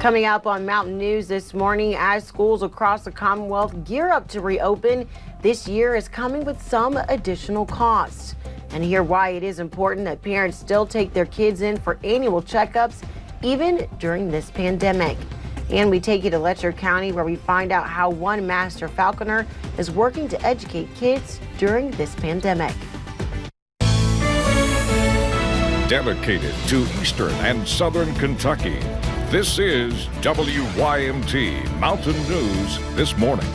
Coming up on Mountain News this morning, as schools across the Commonwealth gear up to reopen, this year is coming with some additional costs. And hear why it is important that parents still take their kids in for annual checkups, even during this pandemic. And we take you to Letcher County, where we find out how one master falconer is working to educate kids during this pandemic. Dedicated to Eastern and Southern Kentucky, this is WYMT Mountain News This Morning.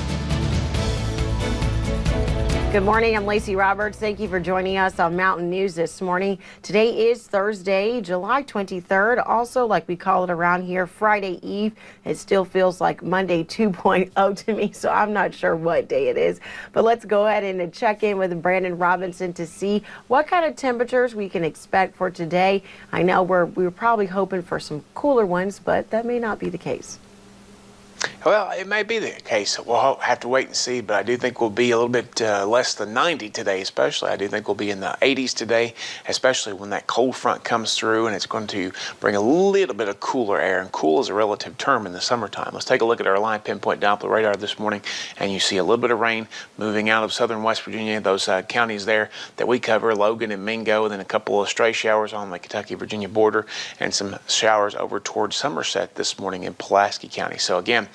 Good morning, I'm Lacey Roberts. Thank you for joining us on Mountain News this morning. Today is Thursday, July 23rd. Also, like we call it around here, Friday Eve. It still feels like Monday 2.0 to me, so I'm not sure what day it is. But let's go ahead and check in with Brandon Robinson to see what kind of temperatures we can expect for today. I know we were probably hoping for some cooler ones, but that may not be the case. Well, it may be the case. We'll have to wait and see, but I do think we'll be a little bit less than 90 today, especially. I do think we'll be in the 80s today, especially when that cold front comes through, and it's going to bring a little bit of cooler air, and cool is a relative term in the summertime. Let's take a look at our line pinpoint Doppler radar this morning, and you see a little bit of rain moving out of southern West Virginia, those counties there that we cover, Logan and Mingo, and then a couple of stray showers on the Kentucky-Virginia border, and some showers over towards Somerset this morning in Pulaski County. So again,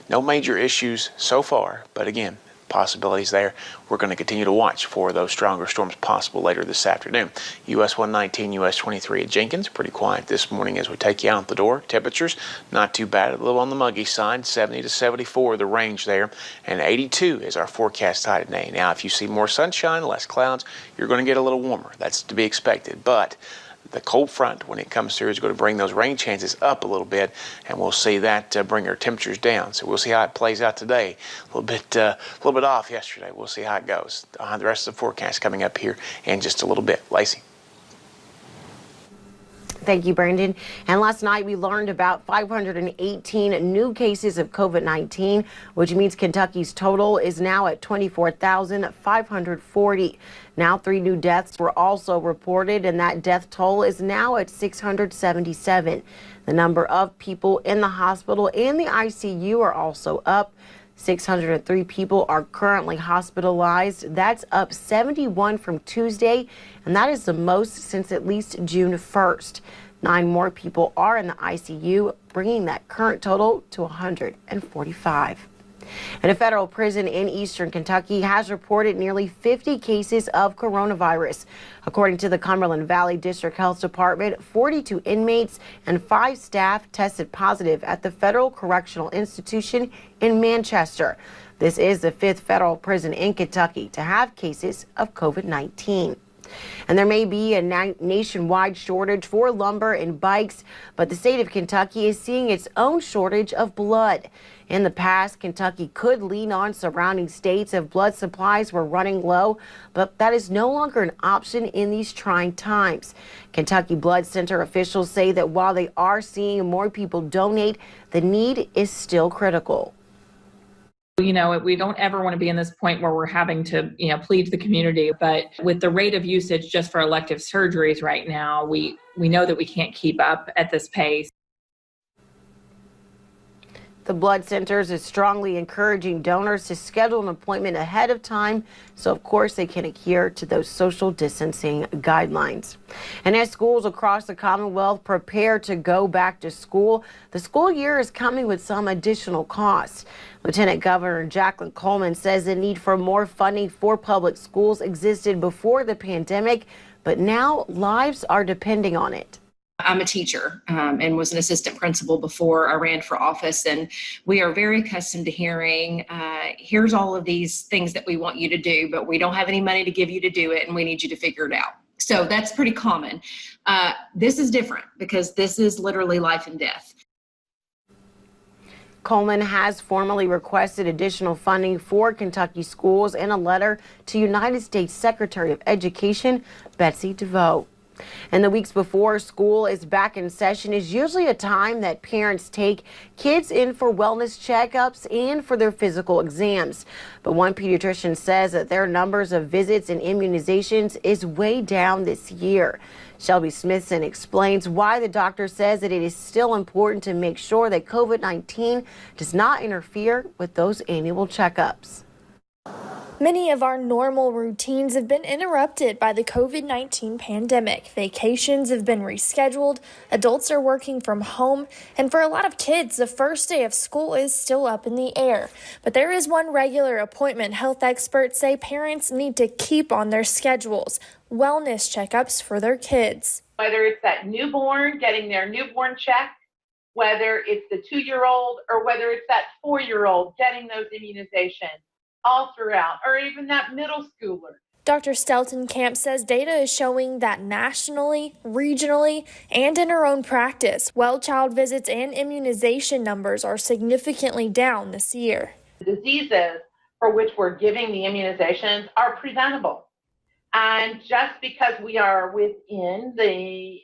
no major issues so far, but again, possibilities there. We're going to continue to watch for those stronger storms possible later this afternoon. US 119, US 23 at Jenkins, pretty quiet this morning as we take you out the door. Temperatures not too bad, a little on the muggy side, 70 to 74 the range there, and 82 is our forecast high today. Now, if you see more sunshine, less clouds, you're going to get a little warmer. That's to be expected, but the cold front, when it comes through, is going to bring those rain chances up a little bit, and we'll see that bring our temperatures down. So we'll see how it plays out today. A little bit off yesterday. We'll see how it goes. The rest of the forecast coming up here in just a little bit. Lacey. Thank you, Brandon. And last night we learned about 518 new cases of COVID-19, which means Kentucky's total is now at 24,540. Now 3 new deaths were also reported, and that death toll is now at 677. The number of people in the hospital and the ICU are also up. 603 people are currently hospitalized. That's up 71 from Tuesday, and that is the most since at least June 1st. 9 more people are in the ICU, bringing that current total to 145. And a federal prison in eastern Kentucky has reported nearly 50 cases of coronavirus. According to the Cumberland Valley District Health Department, 42 inmates and 5 staff tested positive at the Federal Correctional Institution in Manchester. This is the 5th federal prison in Kentucky to have cases of COVID-19. And there may be a nationwide shortage for lumber and bikes, but the state of Kentucky is seeing its own shortage of blood. In the past, Kentucky could lean on surrounding states if blood supplies were running low, but that is no longer an option in these trying times. Kentucky Blood Center officials say that while they are seeing more people donate, the need is still critical. You know, we don't ever want to be in this point where we're having to, plead to the community. But with the rate of usage just for elective surgeries right now, we know that we can't keep up at this pace. The Blood Centers is strongly encouraging donors to schedule an appointment ahead of time, so of course they can adhere to those social distancing guidelines. And as schools across the Commonwealth prepare to go back to school, the school year is coming with some additional costs. Lieutenant Governor Jacqueline Coleman says the need for more funding for public schools existed before the pandemic, but now lives are depending on it. I'm a teacher and was an assistant principal before I ran for office, and we are very accustomed to hearing, here's all of these things that we want you to do, but we don't have any money to give you to do it, and we need you to figure it out. So that's pretty common. This is different because this is literally life and death. Coleman has formally requested additional funding for Kentucky schools in a letter to United States Secretary of Education Betsy DeVoe. And the weeks before school is back in session is usually a time that parents take kids in for wellness checkups and for their physical exams. But one pediatrician says that their numbers of visits and immunizations is way down this year. Shelby Smithson explains why the doctor says that it is still important to make sure that COVID-19 does not interfere with those annual checkups. Many of our normal routines have been interrupted by the COVID-19 pandemic. Vacations have been rescheduled, adults are working from home, and for a lot of kids, the first day of school is still up in the air. But there is one regular appointment health experts say parents need to keep on their schedules: wellness checkups for their kids. Whether it's that newborn getting their newborn checked, whether it's the 2-year-old, or whether it's that 4-year-old getting those immunizations all throughout, or even that middle schooler. Dr. Steltenkamp says data is showing that nationally, regionally, and in her own practice, well child visits and immunization numbers are significantly down this year. The diseases for which we're giving the immunizations are preventable. And just because we are within the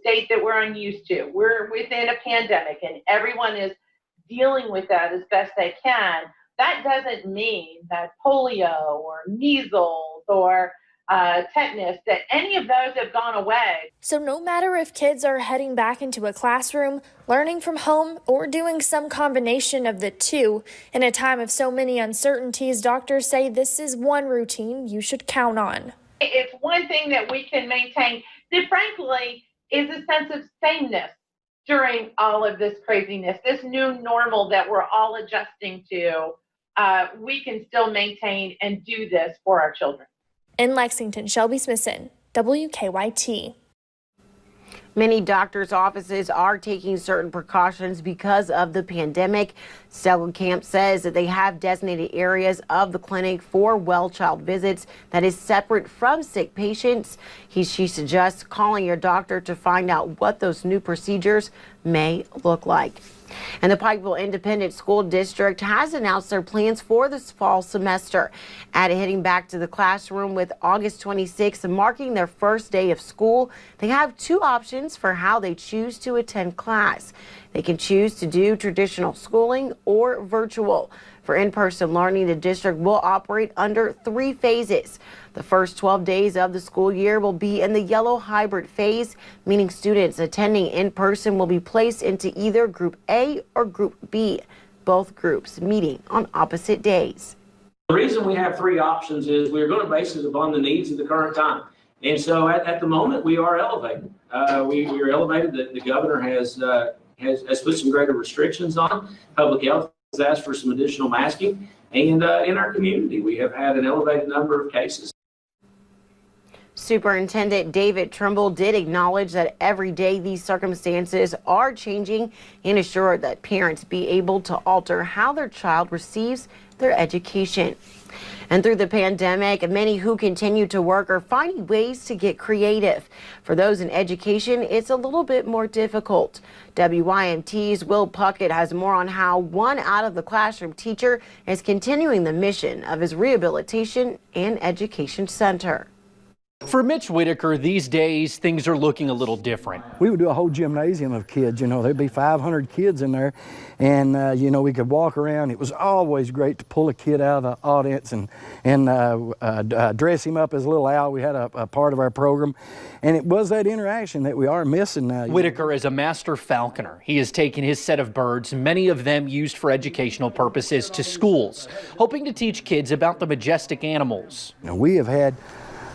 state that we're unused to, we're within a pandemic and everyone is dealing with that as best they can, that doesn't mean that polio or measles or tetanus, that any of those have gone away. So no matter if kids are heading back into a classroom, learning from home, or doing some combination of the two, in a time of so many uncertainties, doctors say this is one routine you should count on. It's one thing that we can maintain that frankly is a sense of sameness during all of this craziness, this new normal that we're all adjusting to. We can still maintain and do this for our children. In Lexington, Shelby Smithson, WKYT. Many doctors' offices are taking certain precautions because of the pandemic. Steltenkamp says that they have designated areas of the clinic for well child visits that is separate from sick patients. She suggests calling your doctor to find out what those new procedures may look like. And the Pikeville Independent School District has announced their plans for this fall semester. Heading back to the classroom with August 26th marking their first day of school, they have two options for how they choose to attend class. They can choose to do traditional schooling or virtual. For in-person learning, the district will operate under 3 phases. The first 12 days of the school year will be in the yellow hybrid phase, meaning students attending in person will be placed into either Group A or Group B, both groups meeting on opposite days. The reason we have 3 options is we're going to base it upon the needs of the current time. And so at the moment, we are elevated. We are elevated. The governor has put some greater restrictions on. Public health has asked for some additional masking. And in our community, we have had an elevated number of cases. Superintendent David Trimble did acknowledge that every day these circumstances are changing and assured that parents be able to alter how their child receives their education. And through the pandemic, many who continue to work are finding ways to get creative. For those in education, it's a little bit more difficult. WYMT's Will Puckett has more on how one out of the classroom teacher is continuing the mission of his rehabilitation and education center. For Mitch Whitaker, these days, things are looking a little different. We would do a whole gymnasium of kids, there'd be 500 kids in there, and, we could walk around. It was always great to pull a kid out of the audience and dress him up as a little owl. We had a part of our program, and it was that interaction that we are missing now. Whitaker is a master falconer. He has taken his set of birds, many of them used for educational purposes, to schools, hoping to teach kids about the majestic animals. We have had,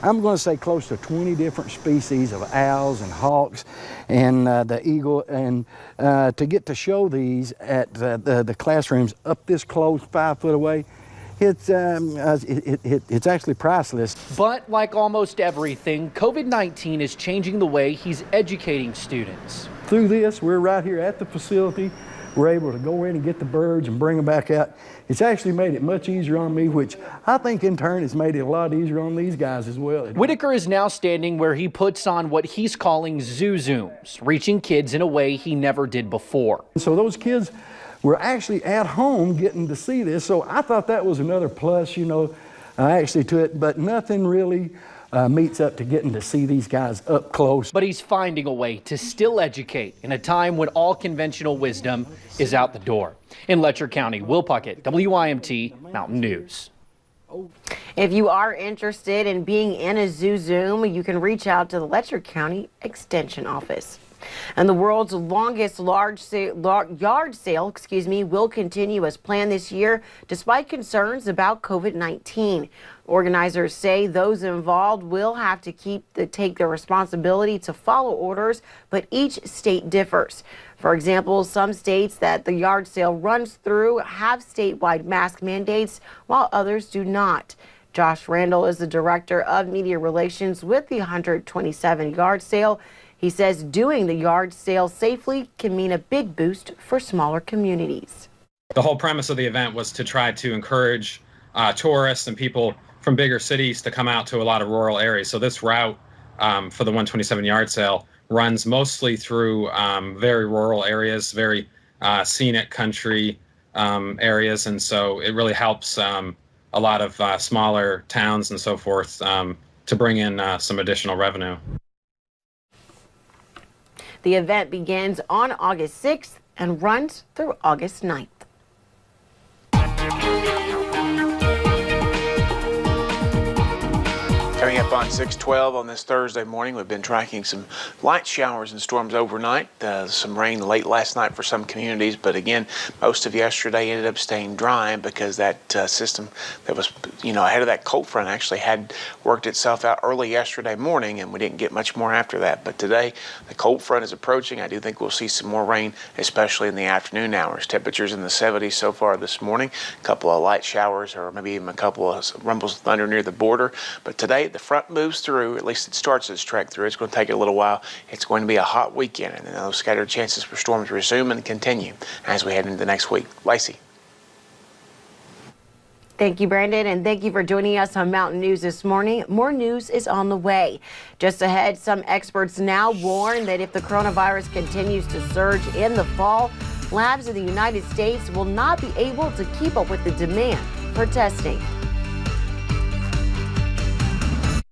I'm going to say, close to 20 different species of owls and hawks and the eagle, and to get to show these at the classrooms up this close, 5 foot away, it's actually priceless. But like almost everything, COVID-19 is changing the way he's educating students. Through this, we're right here at the facility. We're able to go in and get the birds and bring them back out. It's actually made it much easier on me, which I think in turn has made it a lot easier on these guys as well. Whitaker is now standing where he puts on what he's calling zoo zooms, reaching kids in a way he never did before. So those kids were actually at home getting to see this. So I thought that was another plus, actually to it, but nothing really meets up to getting to see these guys up close. But he's finding a way to still educate in a time when all conventional wisdom is out the door. In Letcher County, Will Puckett, WYMT Mountain News. If you are interested in being in a zoo Zoom, you can reach out to the Letcher County Extension Office. And the world's longest yard sale, will continue as planned this year, despite concerns about COVID-19. Organizers say those involved will have to take the responsibility to follow orders, but each state differs. For example, some states that the yard sale runs through have statewide mask mandates, while others do not. Josh Randall is the director of media relations with the 127 yard sale. He says doing the yard sale safely can mean a big boost for smaller communities. The whole premise of the event was to try to encourage tourists and people from bigger cities to come out to a lot of rural areas. So this route for the 127 yard sale runs mostly through very rural areas, very scenic country areas. And so it really helps a lot of smaller towns and so forth to bring in some additional revenue. The event begins on August 6th and runs through August 9th. Coming up on 6:12 on this Thursday morning, we've been tracking some light showers and storms overnight. Some rain late last night for some communities, but again, most of yesterday ended up staying dry because that system that was, ahead of that cold front actually had worked itself out early yesterday morning, and we didn't get much more after that. But today, the cold front is approaching. I do think we'll see some more rain, especially in the afternoon hours. Temperatures in the 70s so far this morning. A couple of light showers or maybe even a couple of rumbles of thunder near the border. But today, the front moves through, at least it starts its trek through. It's going to take it a little while. It's going to be a hot weekend, and then those scattered chances for storms resume and continue as we head into the next week. Lacey. Thank you, Brandon, and thank you for joining us on Mountain News this morning. More news is on the way. Just ahead, some experts now warn that if the coronavirus continues to surge in the fall, labs in the United States will not be able to keep up with the demand for testing.